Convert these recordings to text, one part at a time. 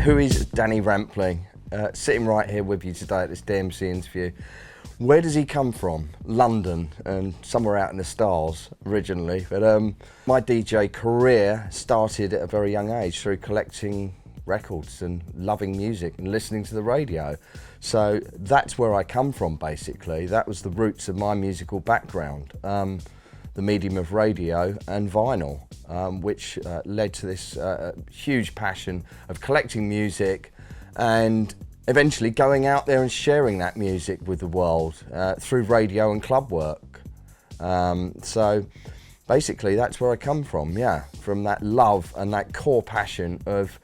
Who is Danny Rampling? Sitting right here with you today at this DMC interview. Where does he come from? London, and somewhere out in the stars originally. But my DJ career started at a very young age through collecting records and loving music and listening to the radio. So that's where I come from, basically. That was the roots of my musical background. The medium of radio and vinyl, which led to this huge passion of collecting music and eventually going out there and sharing that music with the world through radio and club work. So basically that's where I come from, yeah, from that love and that core passion of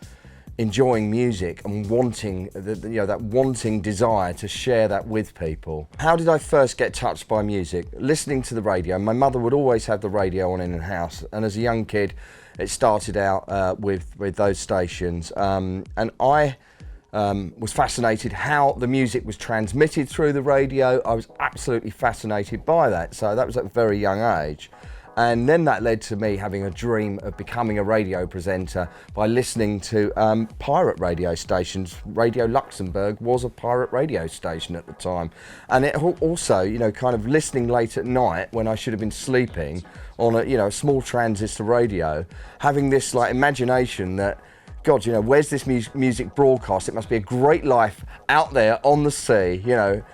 enjoying music and wanting, that wanting desire to share that with people. How did I first get touched by music? Listening to the radio. My mother would always have the radio on in the house, and as a young kid it started out with those stations, and I was fascinated how the music was transmitted through the radio. I was absolutely fascinated by that, so that was at a very young age. And then that led to me having a dream of becoming a radio presenter by listening to pirate radio stations. Radio Luxembourg was a pirate radio station at the time. And it also, kind of listening late at night when I should have been sleeping on a small transistor radio, having this imagination that, God, where's this music broadcast? It must be a great life out there on the sea,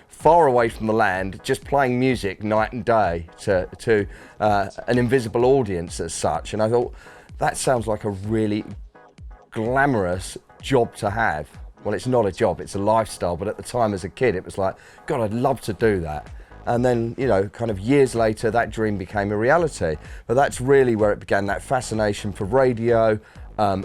far away from the land, just playing music night and day to an invisible audience as such. And I thought, that sounds like a really glamorous job to have. Well, it's not a job, it's a lifestyle, but at the time as a kid, it was like, God, I'd love to do that. And then, kind of years later, that dream became a reality. But that's really where it began, that fascination for radio,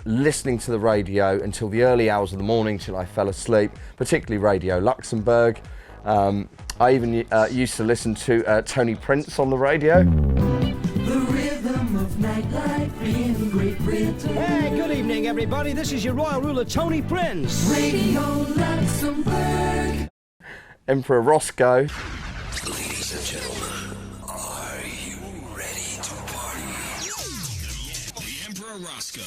listening to the radio until the early hours of the morning till I fell asleep, particularly Radio Luxembourg. I even used to listen to Tony Prince on the radio. The rhythm of nightlife in Great Britain. Hey, good evening, everybody. This is your royal ruler, Tony Prince. Radio Luxembourg. Emperor Roscoe. Ladies and gentlemen, are you ready to party? The Emperor Roscoe.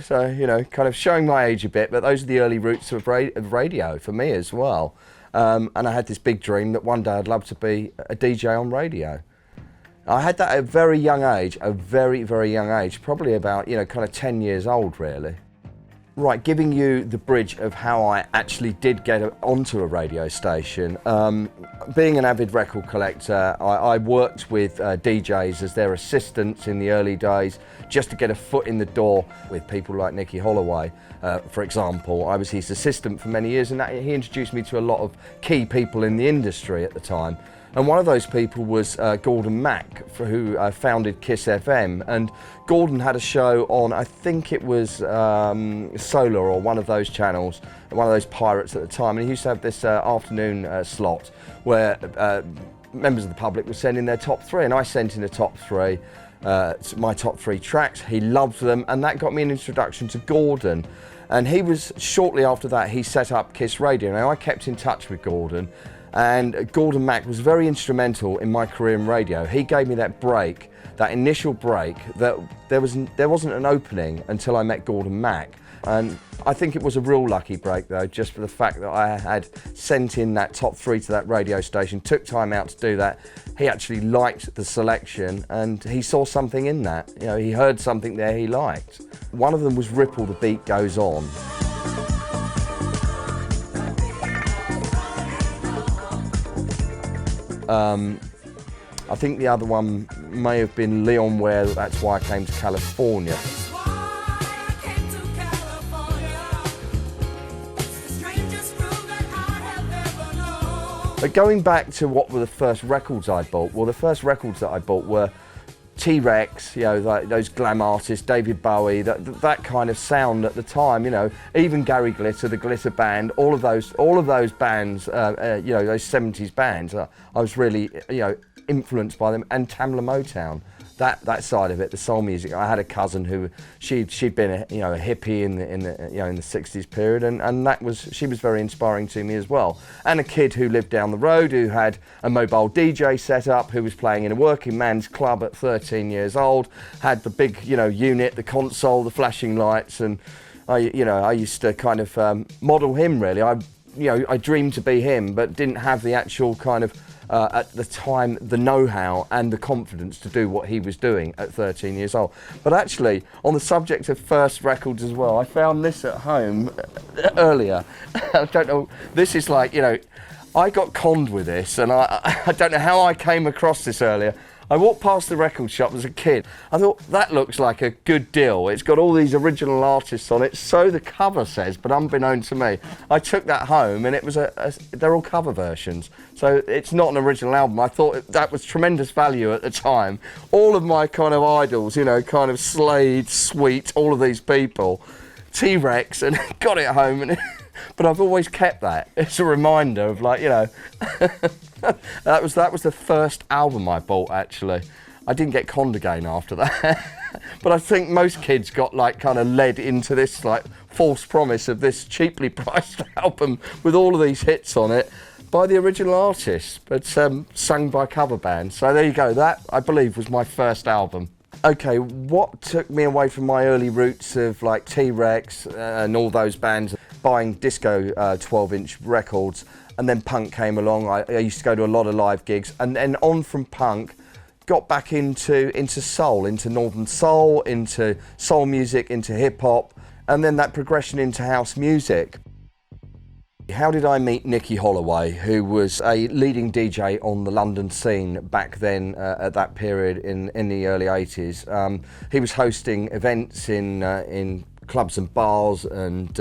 So, kind of showing my age a bit, but those are the early roots of radio for me as well. And I had this big dream that one day I'd love to be a DJ on radio. I had that at a very young age, a very, very young age, probably about, kind of 10 years old, really. Right, giving you the bridge of how I actually did get onto a radio station. Being an avid record collector, I worked with DJs as their assistants in the early days, just to get a foot in the door with people like Nicky Holloway, for example. I was his assistant for many years, and he introduced me to a lot of key people in the industry at the time. And one of those people was Gordon Mack, who founded Kiss FM. And Gordon had a show on, I think it was Solar or one of those channels, one of those pirates at the time. And he used to have this afternoon slot where members of the public were sending their top three. And I sent in the top three, my top three tracks. He loved them, and that got me an introduction to Gordon. And he was, shortly after that, he set up Kiss Radio. Now, I kept in touch with Gordon. And Gordon Mack was very instrumental in my career in radio. He gave me that break, that initial break, that there wasn't an opening until I met Gordon Mack. And I think it was a real lucky break though, just for the fact that I had sent in that top three to that radio station, took time out to do that. He actually liked the selection and he saw something in that. He heard something there he liked. One of them was Ripple, the Beat Goes On. I think the other one may have been Leon Ware, That's Why I Came to California. But going back to what were the first records I bought, well, the first records that I bought were T-Rex, those glam artists, David Bowie, that kind of sound at the time, even Gary Glitter, the Glitter Band, all of those bands, those 70s bands, I was really, influenced by them, and Tamla Motown. That side of it, the soul music. I had a cousin who she'd been a hippie in the 60s period, and she was very inspiring to me as well. And a kid who lived down the road who had a mobile DJ set up, who was playing in a working man's club at 13 years old, had the big unit, the console, the flashing lights, and I used to kind of model him really. I dreamed to be him, but didn't have the actual kind of, at the time, the know-how and the confidence to do what he was doing at 13 years old. But actually, on the subject of first records as well, I found this at home earlier. I don't know, this is like, I got conned with this, and I don't know how I came across this earlier. I walked past the record shop as a kid. I thought, that looks like a good deal. It's got all these original artists on it, so the cover says, but unbeknown to me, I took that home and it was they're all cover versions. So it's not an original album. I thought that was tremendous value at the time. All of my kind of idols, kind of Slade, Sweet, all of these people, T-Rex, and got it home. But I've always kept that. It's a reminder of that was the first album I bought, actually. I didn't get conned again after that. But I think most kids got kind of led into this false promise of this cheaply priced album with all of these hits on it by the original artists, but sung by cover bands. So there you go. That, I believe, was my first album. Okay, what took me away from my early roots of T-Rex and all those bands, buying disco 12-inch records, and then punk came along. I used to go to a lot of live gigs, and then on from punk, got back into soul, into northern soul, into soul music, into hip hop, and then that progression into house music. How did I meet Nicky Holloway, who was a leading DJ on the London scene back then, at that period in the early 80s? He was hosting events in clubs and bars and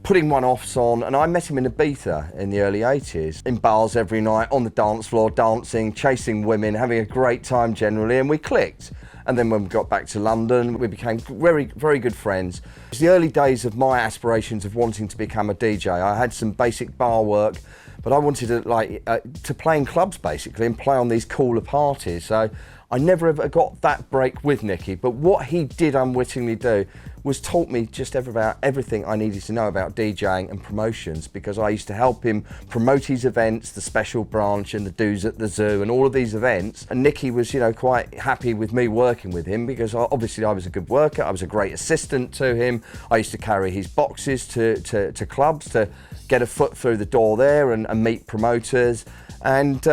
putting one-offs on, and I met him in Ibiza in the early 80s, in bars every night, on the dance floor, dancing, chasing women, having a great time generally, and we clicked. And then when we got back to London, we became very, very good friends. It was the early days of my aspirations of wanting to become a DJ. I had some basic bar work, but I wanted to play in clubs basically and play on these cooler parties. So I never ever got that break with Nicky, but what he did unwittingly do was taught me just about everything I needed to know about DJing and promotions, because I used to help him promote his events, the Special Branch and the Do's at the Zoo and all of these events. And Nicky was, quite happy with me working with him, because obviously I was a good worker, I was a great assistant to him. I used to carry his boxes to clubs to get a foot through the door there and meet promoters. And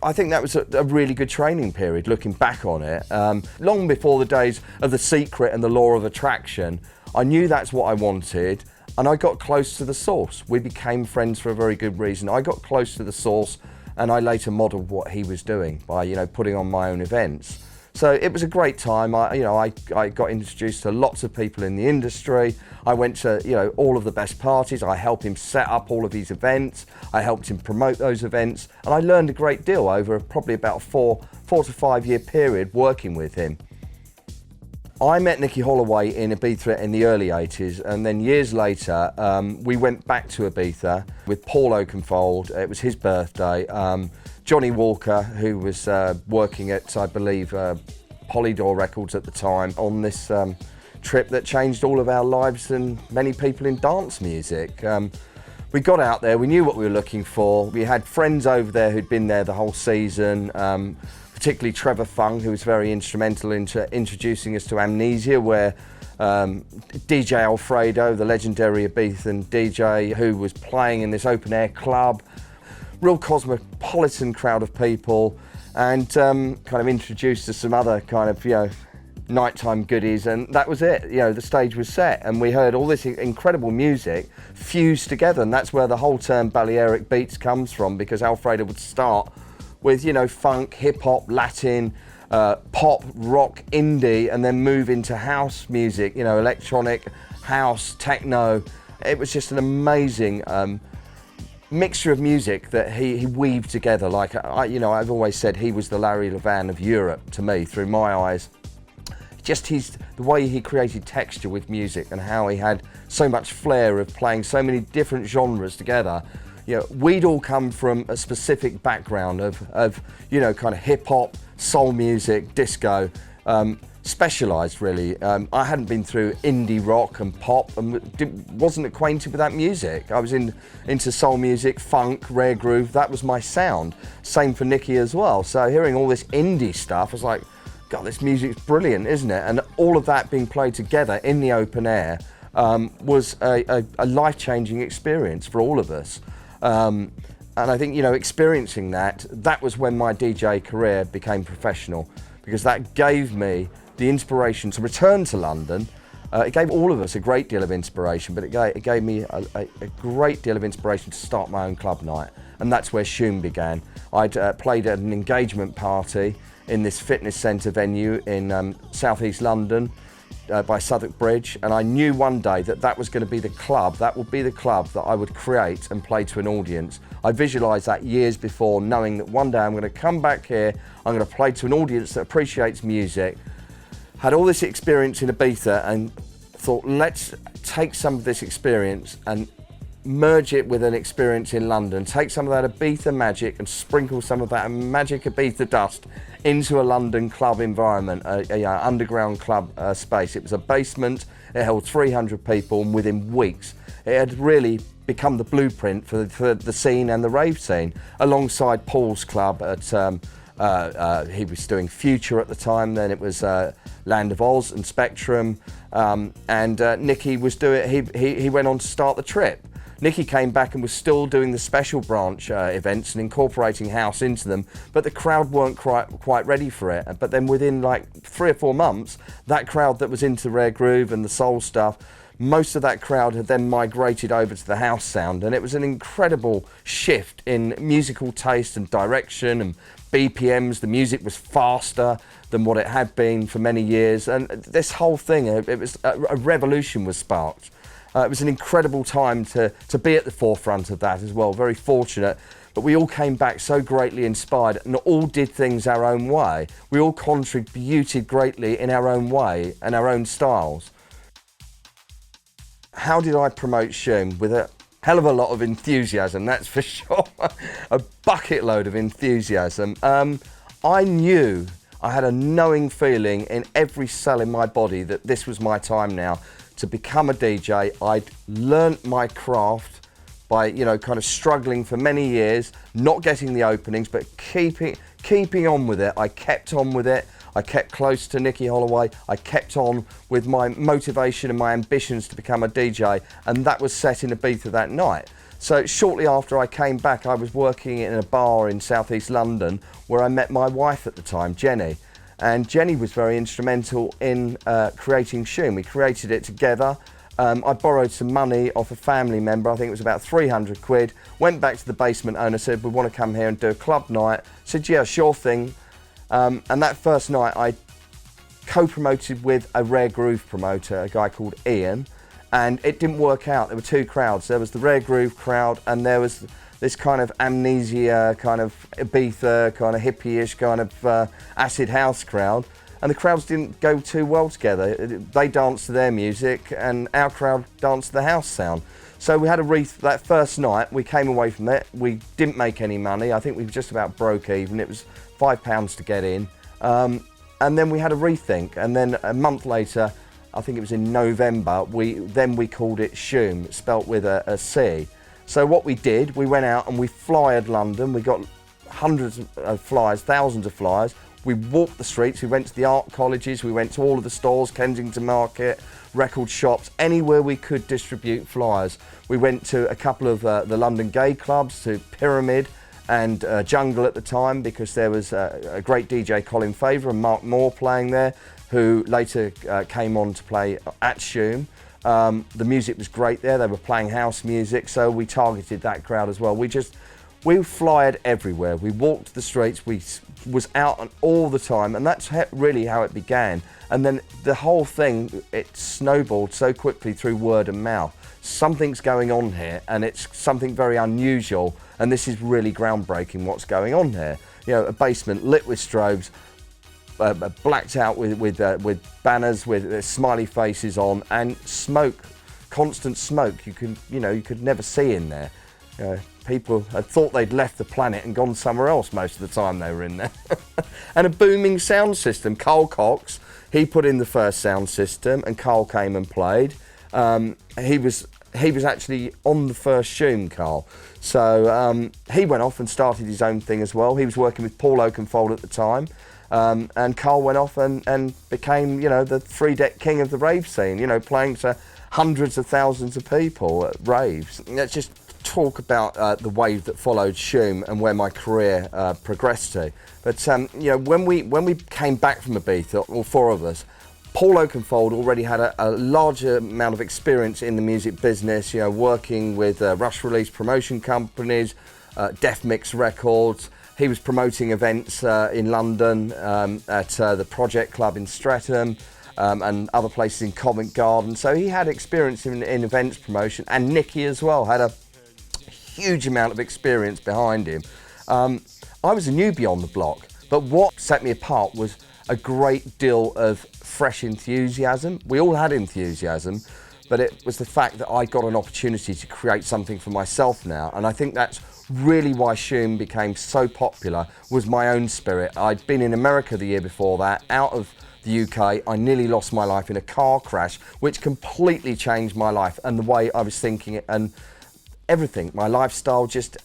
I think that was a really good training period, looking back on it. Long before the days of The Secret and the Law of Attraction, I knew that's what I wanted, and I got close to the source. We became friends for a very good reason. I got close to the source, and I later modelled what he was doing by, putting on my own events. So it was a great time. I got introduced to lots of people in the industry. I went to all of the best parties. I helped him set up all of these events. I helped him promote those events, and I learned a great deal over probably about a 4 to 5 year period working with him. I met Nicky Holloway in Ibiza in the early 80s, and then years later we went back to Ibiza with Paul Oakenfold. It was his birthday. Johnny Walker, who was working at, I believe, Polydor Records at the time, on this trip that changed all of our lives and many people in dance music. We got out there, we knew what we were looking for. We had friends over there who'd been there the whole season, particularly Trevor Fung, who was very instrumental in introducing us to Amnesia, where DJ Alfredo, the legendary Ibizan DJ, who was playing in this open air club, real cosmopolitan crowd of people, and kind of introduced to some other kind of, nighttime goodies, and that was it. The stage was set, and we heard all this incredible music fused together, and that's where the whole term Balearic Beats comes from, because Alfredo would start with, funk, hip-hop, Latin, pop, rock, indie, and then move into house music, electronic, house, techno. It was just an amazing mixture of music that he weaved together. I've always said he was the Larry Levan of Europe to me, through my eyes. Just the way he created texture with music, and how he had so much flair of playing so many different genres together. We'd all come from a specific background of kind of hip hop, soul music, disco, specialised really. I hadn't been through indie rock and pop, and wasn't acquainted with that music. I was into soul music, funk, rare groove. That was my sound. Same for Nicky as well. So hearing all this indie stuff, I was like, God, this music's brilliant, isn't it? And all of that being played together in the open air was a life-changing experience for all of us. And I think, you know, experiencing that was when my DJ career became professional, because that gave me the inspiration to return to London. It gave all of us a great deal of inspiration, but it gave me a great deal of inspiration to start my own club night. And that's where Shoom began. I'd played at an engagement party in this fitness centre venue in southeast London by Southwark Bridge, and I knew one day that was going to be the club, that would be the club that I would create and play to an audience. I visualised that years before, knowing that one day I'm going to come back here, I'm going to play to an audience that appreciates music. Had all this experience in Ibiza and thought, let's take some of this experience and merge it with an experience in London, take some of that Ibiza magic and sprinkle some of that magic Ibiza dust into a London club environment, a underground club space. It was a basement, it held 300 people, and within weeks it had really become the blueprint for the scene and the rave scene, alongside Paul's club at he was doing Future at the time, then it was Land of Oz and Spectrum, and Nicky was doing, he went on to start The Trip. Nicky came back and was still doing the special branch events and incorporating house into them, but the crowd weren't quite ready for it. But then within like 3 or 4 months, that crowd that was into rare groove and the soul stuff, most of that crowd had then migrated over to the house sound, and it was an incredible shift in musical taste and direction and BPMs. The music was faster than what it had been for many years, and this whole thing, it was a revolution was sparked. It was an incredible time to be at the forefront of that as well, very fortunate. But we all came back so greatly inspired and all did things our own way. We all contributed greatly in our own way and our own styles. How did I promote Shoom? With a hell of a lot of enthusiasm, that's for sure. A bucket load of enthusiasm. I knew, I had a knowing feeling in every cell in my body that this was my time now to become a DJ. I'd learnt my craft by, you know, kind of struggling for many years, not getting the openings, but keeping on with it. I kept on with it. I kept close to Nicky Holloway. I kept on with my motivation and my ambitions to become a DJ, and that was set in Ibiza that night. So shortly after I came back, I was working in a bar in southeast London where I met my wife at the time, Jenny. And Jenny was very instrumental in creating Shoom. We created it together. I borrowed some money off a family member, I think it was about 300 quid, went back to the basement owner, said, we want to come here and do a club night. Said, yeah, sure thing. And that first night I co-promoted with a rare groove promoter, a guy called Ian, and it didn't work out. There were 2 crowds. There was the rare groove crowd and there was this kind of amnesia, kind of Ibiza, kind of hippie-ish, kind of acid house crowd. And the crowds didn't go too well together. They danced to their music and our crowd danced to the house sound. So we had that first night, we came away from it. We didn't make any money. I think we just about broke even. It was £5 to get in. And then we had a rethink. And then a month later, I think it was in November, we called it Shoom, spelt with a C. So what we did, we went out and we flyered London. We got hundreds of flyers, thousands of flyers. We walked the streets, we went to the art colleges, we went to all of the stores, Kensington Market, record shops, anywhere we could distribute flyers. We went to a couple of the London gay clubs, to Pyramid and Jungle at the time, because there was a great DJ, Colin Favour and Mark Moore playing there, who later came on to play at Shoom. The music was great there, they were playing house music, so we targeted that crowd as well. We flyered everywhere, we walked the streets, we was out all the time, and that's really how it began. And then the whole thing, it snowballed so quickly through word and mouth. Something's going on here, and it's something very unusual, and this is really groundbreaking what's going on here. You know, a basement lit with strobes, blacked out with banners with smiley faces on, and smoke, constant smoke. You could never see in there. People had thought they'd left the planet and gone somewhere else most of the time they were in there. And a booming sound system. Cowell Cox, he put in the first sound system, and Cowell came and played. He was actually on the first Shoom, Cowell. So he went off and started his own thing as well. He was working with Paul Oakenfold at the time. And Cowell went off and became, the 3-deck king of the rave scene, playing to hundreds of thousands of people at raves. Let's just talk about the wave that followed Shoom and where my career progressed to. But you know, when we came back from Ibiza, all four of us, Paul Oakenfold already had a larger amount of experience in the music business, you know, working with rush release promotion companies, Def Mix Records. He was promoting events in London at the Project Club in Streatham and other places in Covent Garden. So he had experience in events promotion, and Nicky as well had a huge amount of experience behind him. I was a newbie on the block, but what set me apart was a great deal of fresh enthusiasm. We all had enthusiasm, but it was the fact that I got an opportunity to create something for myself now, and I think that's really why Shoom became so popular, was my own spirit. I'd been in America the year before that, out of the UK. I nearly lost my life in a car crash, which completely changed my life and the way I was thinking and everything. My lifestyle, just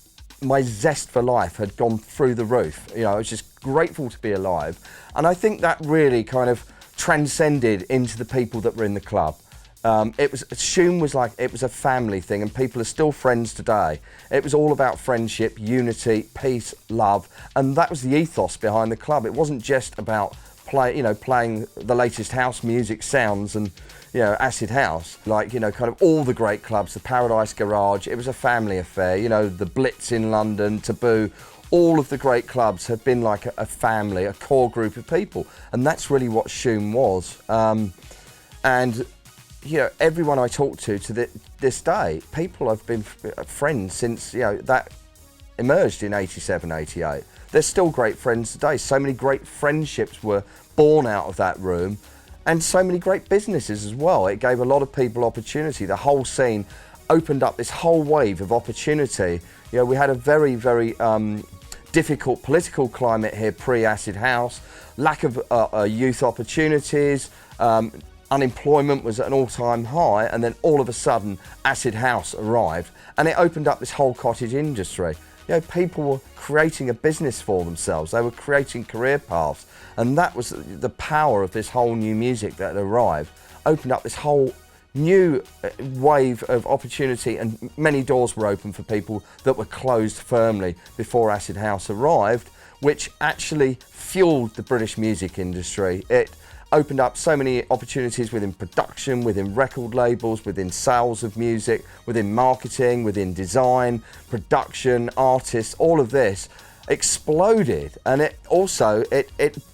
my zest for life had gone through the roof. You know, I was just grateful to be alive. And I think that really kind of transcended into the people that were in the club. Shoom was like, it was a family thing, and people are still friends today. It was all about friendship, unity, peace, love, and that was the ethos behind the club. It wasn't just about playing the latest house music sounds and, you know, acid house, like, you know, kind of all the great clubs, the Paradise Garage. It was a family affair, you know, the Blitz in London, Taboo. All of the great clubs have been like a family, a core group of people, and that's really what Shoom was. And you know, everyone I talk to this day, people have been friends since, you know, that emerged in 87, 88. They're still great friends today. So many great friendships were born out of that room, and so many great businesses as well. It gave a lot of people opportunity. The whole scene opened up this whole wave of opportunity. You know, we had a very, very difficult political climate here pre-Acid House, lack of youth opportunities, unemployment was at an all-time high, and then all of a sudden Acid House arrived and it opened up this whole cottage industry. You know, people were creating a business for themselves, they were creating career paths, and that was the power of this whole new music that arrived. Opened up this whole new wave of opportunity, and many doors were open for people that were closed firmly before Acid House arrived, which actually fueled the British music industry. It opened up so many opportunities within production, within record labels, within sales of music, within marketing, within design, production, artists. All of this exploded, and it also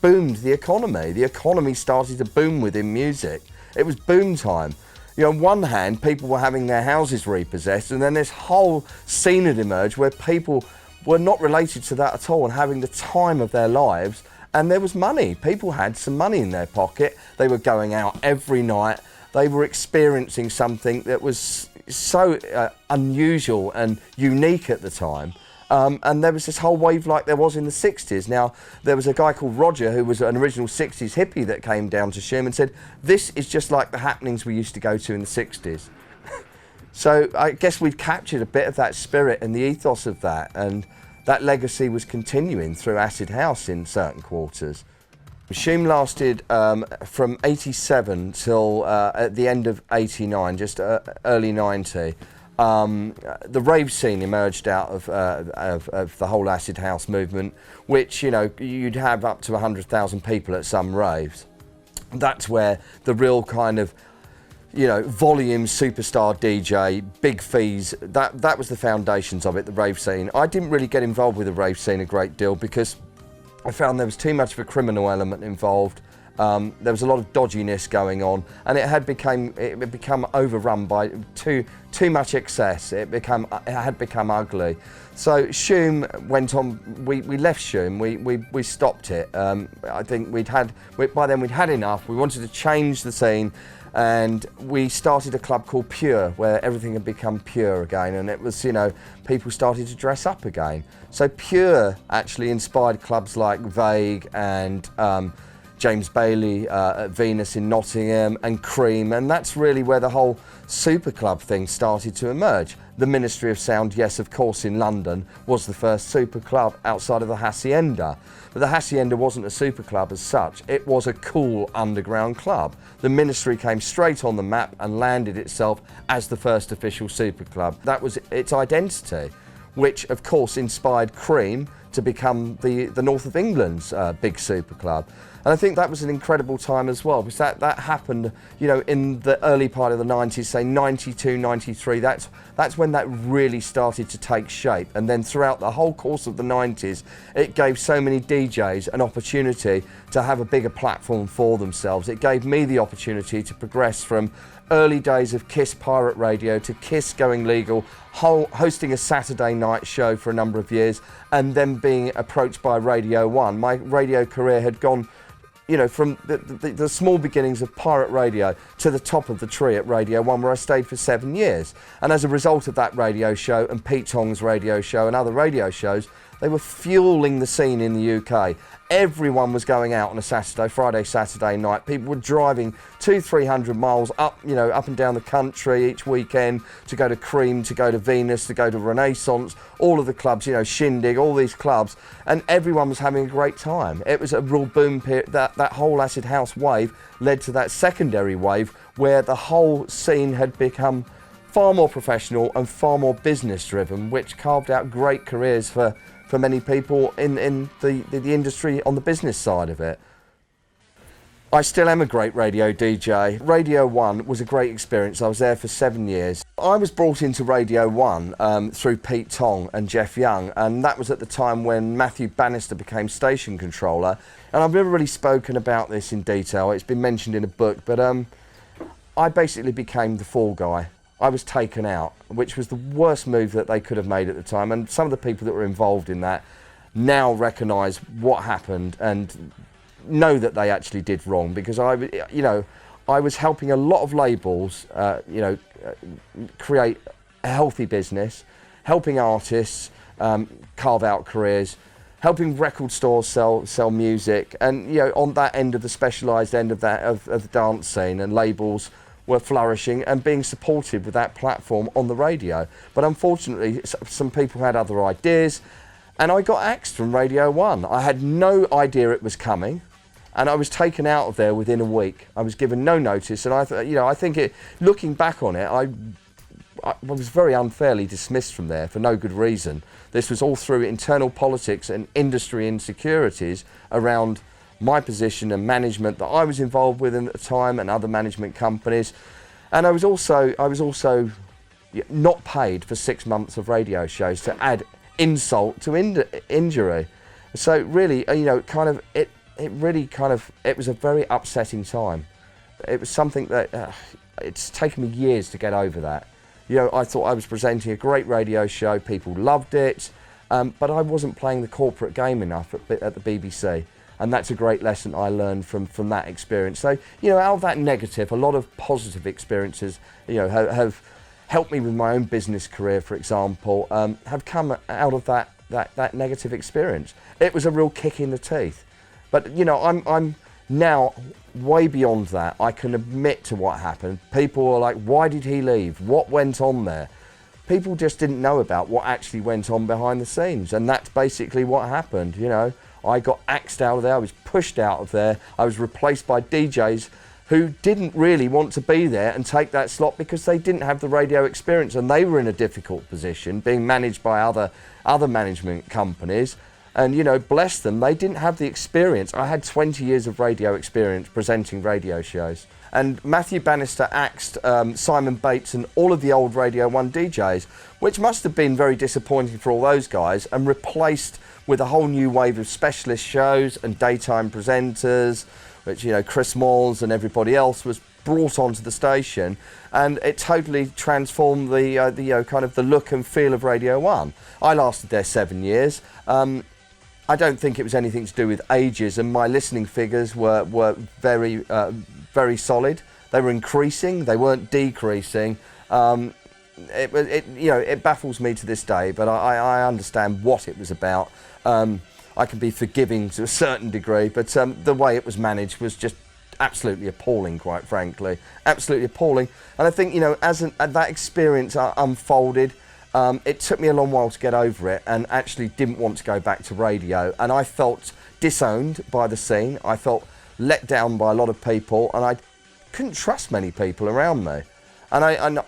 boomed the economy. The economy started to boom within music. It was boom time. You know, on one hand, people were having their houses repossessed, and then this whole scene had emerged where people were not related to that at all and having the time of their lives. And there was money. People had some money in their pocket. They were going out every night. They were experiencing something that was so unusual and unique at the time. And there was this whole wave like there was in the 60s. Now, there was a guy called Roger who was an original 60s hippie that came down to Shoom and said, this is just like the happenings we used to go to in the 60s. So I guess we've captured a bit of that spirit and the ethos of that, and that legacy was continuing through Acid House in certain quarters. Shoom lasted from 87 till at the end of 89, just early 90. The rave scene emerged out of the whole Acid House movement, which, you know, you'd have up to 100,000 people at some raves. That's where the real kind of, you know, volume, superstar DJ, big fees, that was the foundations of it, the rave scene. I didn't really get involved with the rave scene a great deal because I found there was too much of a criminal element involved. There was a lot of dodginess going on, and it had become overrun by too much excess. It had become ugly. So Shoom went on. We left Shoom. We stopped it. I think by then we'd had enough. We wanted to change the scene, and we started a club called Pure, where everything had become pure again, and it was, you know, people started to dress up again. So Pure actually inspired clubs like Vague and James Bailey at Venus in Nottingham, and Cream, and that's really where the whole super club thing started to emerge. The Ministry of Sound, yes, of course, in London, was the first super club outside of the Hacienda. But the Hacienda wasn't a super club as such, it was a cool underground club. The Ministry came straight on the map and landed itself as the first official super club. That was its identity, which of course inspired Cream to become the North of England's big super club. And I think that was an incredible time as well, because that happened, you know, in the early part of the 90s, say 92, 93, that's when that really started to take shape. And then throughout the whole course of the 90s, it gave so many DJs an opportunity to have a bigger platform for themselves. It gave me the opportunity to progress from early days of Kiss Pirate Radio to Kiss going legal, hosting a Saturday night show for a number of years, and then being approached by Radio 1. My radio career had gone, you know, from the small beginnings of pirate radio to the top of the tree at Radio 1, where I stayed for 7 years. And as a result of that radio show and Pete Tong's radio show and other radio shows, they were fueling the scene in the UK. Everyone was going out on a Friday, Saturday night. People were driving 200-300 miles up, you know, up and down the country each weekend to go to Cream, to go to Venus, to go to Renaissance, all of the clubs, you know, Shindig, all these clubs, and everyone was having a great time. It was a real boom period. That whole acid house wave led to that secondary wave where the whole scene had become far more professional and far more business driven, which carved out great careers for many people in the industry on the business side of it. I still am a great radio DJ. Radio 1 was a great experience. I was there for 7 years. I was brought into Radio 1 through Pete Tong and Jeff Young, and that was at the time when Matthew Bannister became station controller. And I've never really spoken about this in detail. It's been mentioned in a book, but I basically became the fall guy. I was taken out, which was the worst move that they could have made at the time. And some of the people that were involved in that now recognise what happened and know that they actually did wrong, because I was helping a lot of labels, create a healthy business, helping artists carve out careers, helping record stores sell music, and you know, on that end of the specialised end of the dance scene, and labels were flourishing and being supported with that platform on the radio. But unfortunately, some people had other ideas, and I got axed from Radio 1. I had no idea it was coming, and I was taken out of there within a week. I was given no notice, and I think looking back on it, I was very unfairly dismissed from there for no good reason. This was all through internal politics and industry insecurities around my position and management that I was involved with at the time, and other management companies. And I was also not paid for 6 months of radio shows, to add insult to injury. So really, it was a very upsetting time. It was something that it's taken me years to get over that. You know, I thought I was presenting a great radio show, people loved it, but I wasn't playing the corporate game enough at the BBC. And that's a great lesson I learned from that experience. So, you know, out of that negative, a lot of positive experiences, you know, have helped me with my own business career, for example, have come out of that negative experience. It was a real kick in the teeth. But, you know, I'm now way beyond that. I can admit to what happened. People were like, why did he leave? What went on there? People just didn't know about what actually went on behind the scenes. And that's basically what happened, you know. I got axed out of there, I was pushed out of there, I was replaced by DJs who didn't really want to be there and take that slot because they didn't have the radio experience, and they were in a difficult position, being managed by other management companies. And you know, bless them, they didn't have the experience. I had 20 years of radio experience presenting radio shows. And Matthew Bannister axed Simon Bates and all of the old Radio 1 DJs, which must have been very disappointing for all those guys, and replaced with a whole new wave of specialist shows and daytime presenters, which, you know, Chris Moyles and everybody else was brought onto the station, and it totally transformed the kind of the look and feel of Radio 1. I lasted there 7 years. I don't think it was anything to do with ages, and my listening figures were very solid. They were increasing, they weren't decreasing. It baffles me to this day, but I understand what it was about. I can be forgiving to a certain degree, but the way it was managed was just absolutely appalling, quite frankly. Absolutely appalling. And I think, you know, as that experience unfolded, it took me a long while to get over it, and actually didn't want to go back to radio. And I felt disowned by the scene. I felt let down by a lot of people, and I couldn't trust many people around me. And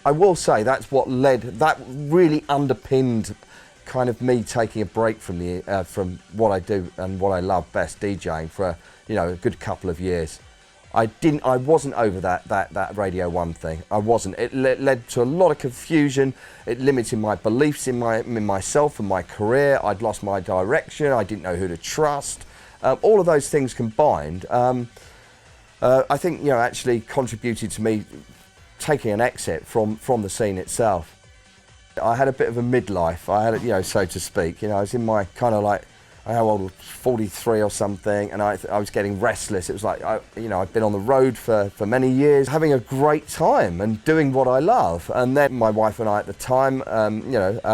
I will say that's what that really underpinned kind of me taking a break from what I do and what I love best, DJing, for a good couple of years. I wasn't over that Radio 1 thing. I wasn't. It led to a lot of confusion. It limited my beliefs in myself and my career. I'd lost my direction. I didn't know who to trust. All of those things combined, I think, actually contributed to me taking an exit from the scene itself. I had a bit of a midlife. I had it, so to speak. I was in my kind of like, how old, 43 or something, and I was getting restless. It was like, I'd been on the road for many years, having a great time and doing what I love. And then my wife and I at the time,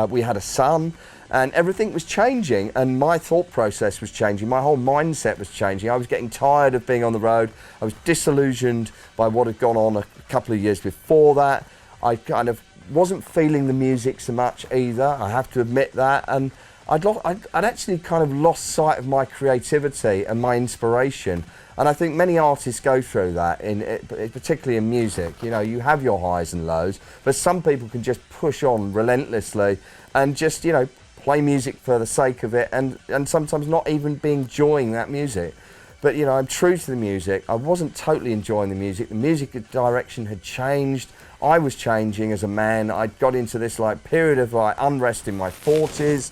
we had a son, and everything was changing, and my thought process was changing. My whole mindset was changing. I was getting tired of being on the road. I was disillusioned by what had gone on a couple of years before that. I kind of wasn't feeling the music so much either, I have to admit that, and I'd actually kind of lost sight of my creativity and my inspiration. And I think many artists go through that, particularly in music. You have your highs and lows, but some people can just push on relentlessly and just, play music for the sake of it, and sometimes not even be enjoying that music. But, I'm true to the music. I wasn't totally enjoying the music. The music direction had changed. I was changing as a man. I got into this period of unrest in my 40s.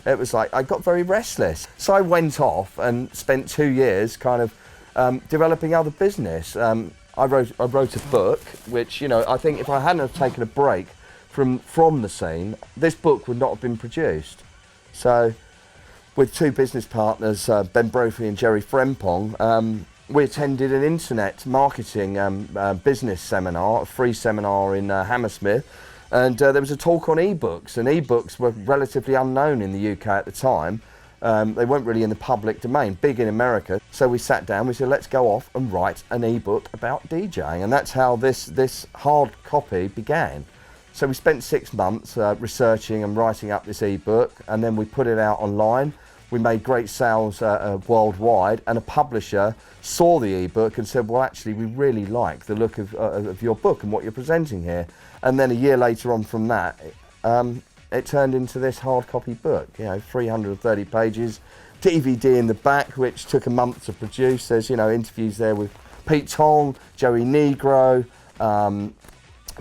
It was I got very restless. So I went off and spent 2 years kind of developing other business. I wrote a book, which, I think if I hadn't have taken a break from the scene, this book would not have been produced. So, with two business partners, Ben Brophy and Jerry Frempong, we attended an internet marketing business seminar, a free seminar in Hammersmith, and there was a talk on ebooks, and ebooks were relatively unknown in the UK at the time. They weren't really in the public domain, big in America. So we sat down, we said, let's go off and write an ebook about DJing, and that's how this hard copy began. So we spent 6 months researching and writing up this ebook, and then we put it out online. We made great sales worldwide, and a publisher saw the ebook and said, well, actually, we really like the look of your book and what you're presenting here. And then a year later on from that, it turned into this hard copy book, 330 pages, DVD in the back, which took a month to produce. There's, interviews there with Pete Tong, Joey Negro,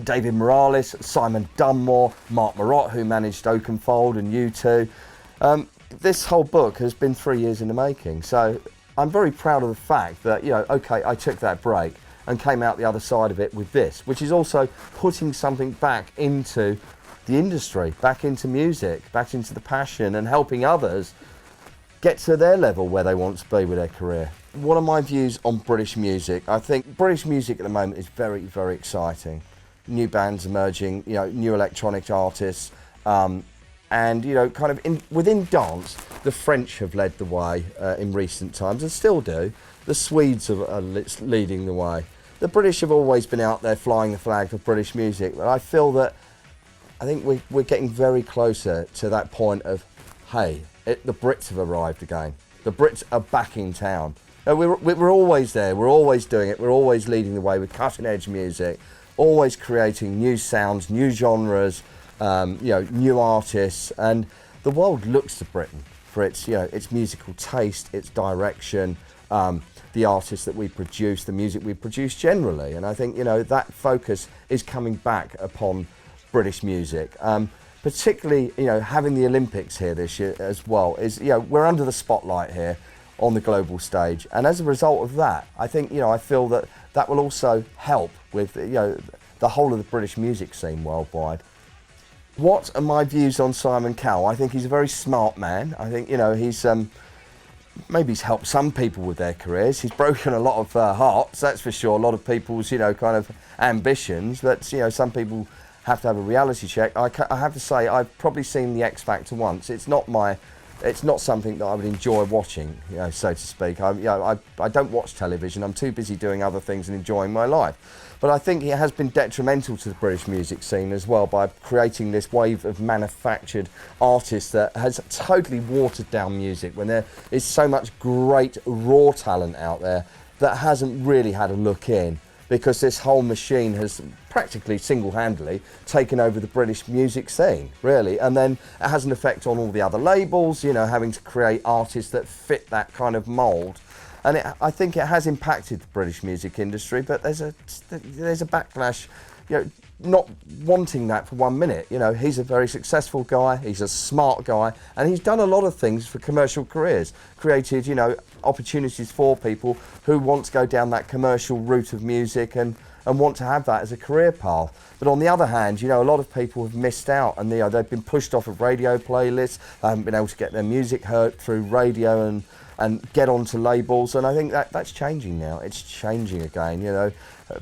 David Morales, Simon Dunmore, Mark Marot, who managed Oakenfold and U2. This whole book has been 3 years in the making, so I'm very proud of the fact that, okay, I took that break and came out the other side of it with this, which is also putting something back into the industry, back into music, back into the passion, and helping others get to their level where they want to be with their career. What are my views on British music? I think British music at the moment is very, very exciting. New bands emerging, new electronic artists, and kind of within dance, the French have led the way in recent times and still do. The Swedes are leading the way. The British have always been out there flying the flag for British music, but I think we're getting very closer to that point of, hey, the Brits have arrived again. The Brits are back in town. We're always there. We're always doing it. We're always leading the way with cutting edge music. Always creating new sounds, new genres, new artists, and the world looks to Britain for its, its musical taste, its direction, the artists that we produce, the music we produce generally. And I think, that focus is coming back upon British music. Particularly, having the Olympics here this year as well is, we're under the spotlight here on the global stage, and as a result of that, I think, I feel that will also help with, the whole of the British music scene worldwide. What are my views on Simon Cowell? I think he's a very smart man. I think, he's maybe he's helped some people with their careers. He's broken a lot of hearts, that's for sure. A lot of people's, kind of ambitions. But some people have to have a reality check. I have to say, I've probably seen The X Factor once. It's not my it's not something that I would enjoy watching, you know, so to speak. I don't watch television. I'm too busy doing other things and enjoying my life. But I think it has been detrimental to the British music scene as well by creating this wave of manufactured artists that has totally watered down music when there is so much great raw talent out there that hasn't really had a look in, because this whole machine has practically single-handedly taken over the British music scene, really, and then it has an effect on all the other labels, you know, having to create artists that fit that kind of mould. And I think it has impacted the British music industry, but there's a backlash, you know, not wanting that for 1 minute. You know, he's a very successful guy, he's a smart guy, and he's done a lot of things for commercial careers, created, you know, opportunities for people who want to go down that commercial route of music and want to have that as a career path. But on the other hand, you know, a lot of people have missed out, and, you know, they've been pushed off of radio playlists, they haven't been able to get their music heard through radio and get onto labels, and I think that's changing now. It's changing again, you know.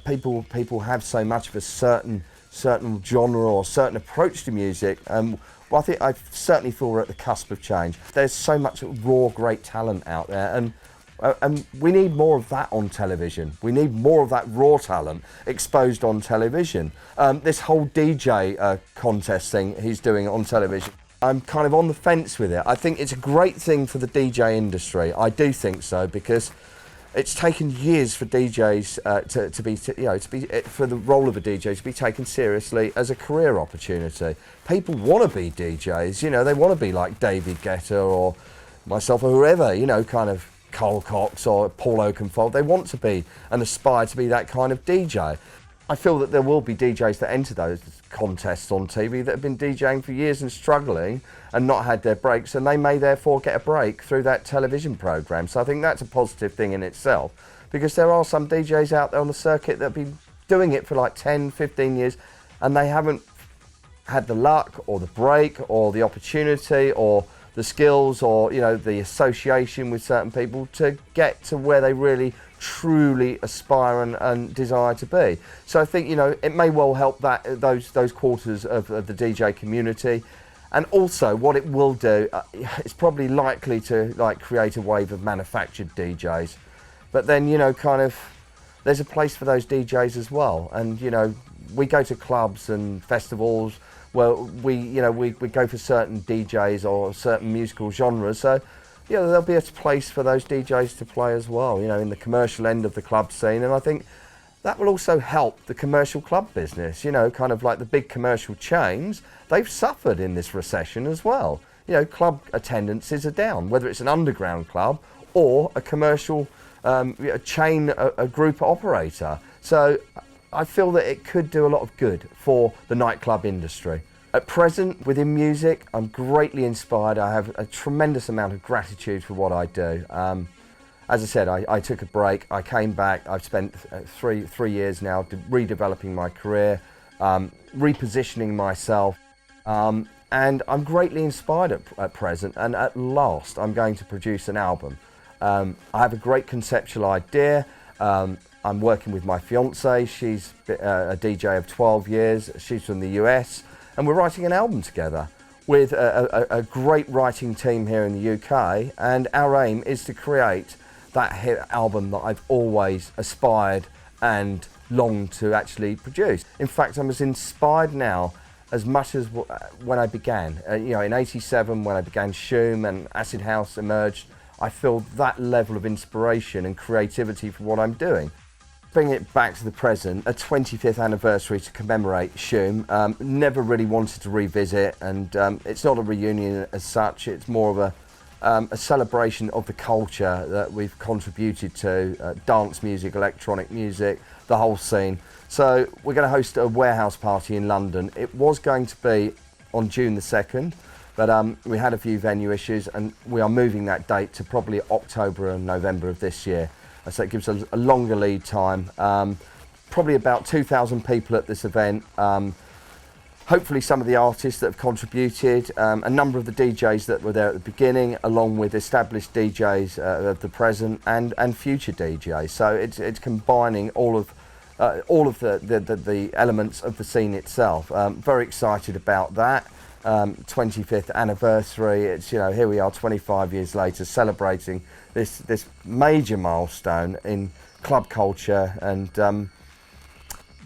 People have so much of a certain genre or certain approach to music. Well, I certainly feel we're at the cusp of change. There's so much raw, great talent out there, and we need more of that on television. We need more of that raw talent exposed on television. This whole DJ contest thing he's doing on television, I'm kind of on the fence with it. I think it's a great thing for the DJ industry. I do think so, because it's taken years for DJs for the role of a DJ to be taken seriously as a career opportunity. People want to be DJs, you know, they want to be like David Guetta or myself or whoever, you know, kind of Cowell or Paul Oakenfold. They want to be and aspire to be that kind of DJ. I feel that there will be DJs that enter those contests on TV that have been DJing for years and struggling and not had their breaks, and they may therefore get a break through that television programme. So I think that's a positive thing in itself, because there are some DJs out there on the circuit that have been doing it for like 10, 15 years, and they haven't had the luck or the break or the opportunity or the skills or, you know, the association with certain people to get to where they really truly aspire and desire to be. So I think, you know, it may well help that those quarters of the DJ community. And also what it will do, it's probably likely to like create a wave of manufactured DJs. But then, you know, kind of there's a place for those DJs as well. And, you know, we go to clubs and festivals where we go for certain DJs or certain musical genres. So, you know, there'll be a place for those DJs to play as well, you know, in the commercial end of the club scene. And I think that will also help the commercial club business, you know, kind of like the big commercial chains. They've suffered in this recession as well. You know, club attendances are down, whether it's an underground club or a commercial chain, a group operator. So I feel that it could do a lot of good for the nightclub industry. At present, within music, I'm greatly inspired. I have a tremendous amount of gratitude for what I do. As I said, I took a break, I came back, I've spent three years now redeveloping my career, repositioning myself, and I'm greatly inspired at present, and at last I'm going to produce an album. I have a great conceptual idea. I'm working with my fiancée. She's a DJ of 12 years, she's from the US, and we're writing an album together with a great writing team here in the UK, and our aim is to create that hit album that I've always aspired and longed to actually produce. In fact, I'm as inspired now as much as when I began. You know, in '87 when I began Shoom and Acid House emerged, I feel that level of inspiration and creativity for what I'm doing. Bring it back to the present, a 25th anniversary to commemorate Shoom. Never really wanted to revisit, and it's not a reunion as such, it's more of a celebration of the culture that we've contributed to, dance music, electronic music, the whole scene. So we're going to host a warehouse party in London. It was going to be on June the 2nd, but we had a few venue issues, and we are moving that date to probably October and November of this year. So it gives us a longer lead time. Probably about 2,000 people at this event. Hopefully some of the artists that have contributed, a number of the DJs that were there at the beginning, along with established DJs of the present and future DJs. So it's combining all of the elements of the scene itself. Very excited about that. 25th anniversary. It's, you know, here we are 25 years later celebrating this major milestone in club culture, and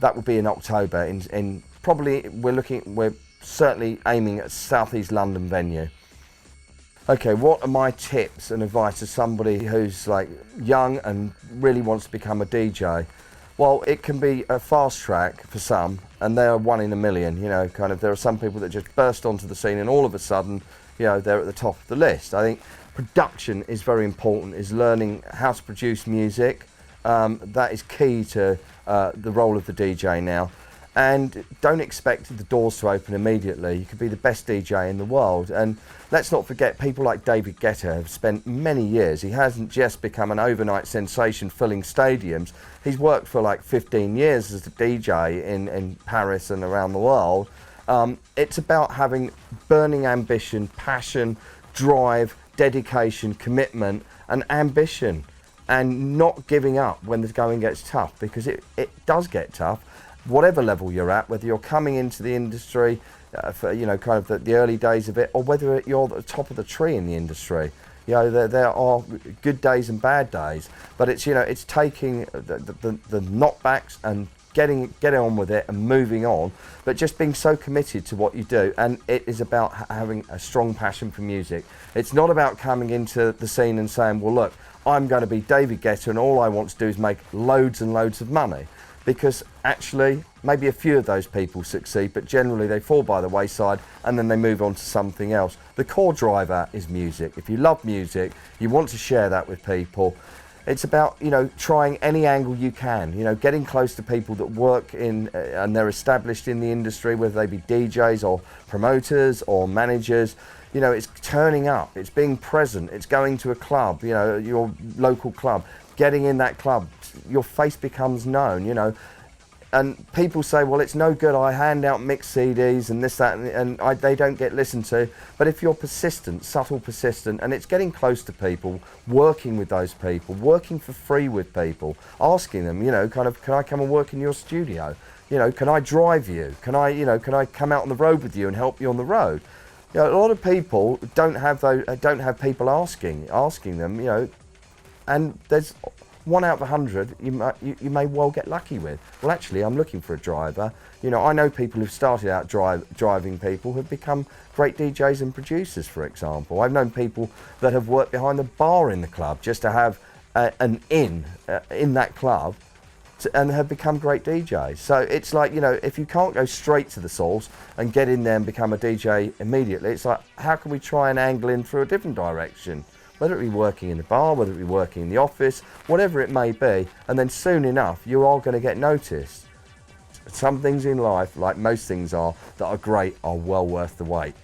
that will be in October. In probably we're certainly aiming at South East London venue. Okay, what are my tips and advice to somebody who's like young and really wants to become a DJ? Well, it can be a fast track for some, and they're one in a million, you know, kind of. There are some people that just burst onto the scene and all of a sudden, you know, they're at the top of the list. I think production is very important, is learning how to produce music. That is key to the role of the DJ now. And don't expect the doors to open immediately. You could be the best DJ in the world. And let's not forget, people like David Guetta have spent many years. He hasn't just become an overnight sensation filling stadiums. He's worked for like 15 years as a DJ in Paris and around the world. It's about having burning ambition, passion, drive, dedication, commitment, and ambition, and not giving up when the going gets tough, because it does get tough. Whatever level you're at, whether you're coming into the industry for, you know, kind of the early days of it, or whether you're at the top of the tree in the industry, you know, there are good days and bad days, but it's, you know, it's taking the knockbacks and getting on with it and moving on, but just being so committed to what you do. And it is about having a strong passion for music. It's not about coming into the scene and saying, well, look, I'm going to be David Guetta and all I want to do is make loads and loads of money. Because actually, maybe a few of those people succeed, but generally they fall by the wayside and then they move on to something else. The core driver is music. If you love music, you want to share that with people. It's about, you know, trying any angle you can, you know, getting close to people that work in and they're established in the industry, whether they be DJs or promoters or managers. You know, it's turning up, it's being present, it's going to a club, you know, your local club, getting in that club, your face becomes known, you know. And people say, well, it's no good, I hand out mixed CDs and this, that, and they don't get listened to. But if you're persistent, subtle, persistent, and it's getting close to people, working with those people, working for free with people, asking them, you know, kind of, can I come and work in your studio? You know, can I drive you? Can I, you know, can I come out on the road with you and help you on the road? You know, a lot of people don't have people asking them, you know, and there's 1 out of 100 you may well get lucky with. Well, actually, I'm looking for a driver. You know, I know people who've started out driving people who've become great DJs and producers, for example. I've known people that have worked behind the bar in the club just to have an in that club, and have become great DJs. So it's like, you know, if you can't go straight to the source and get in there and become a DJ immediately, it's like, how can we try and angle in through a different direction? Whether it be working in the bar, whether it be working in the office, whatever it may be, and then soon enough you are going to get noticed. Some things in life, like most things are, that are great, are well worth the wait.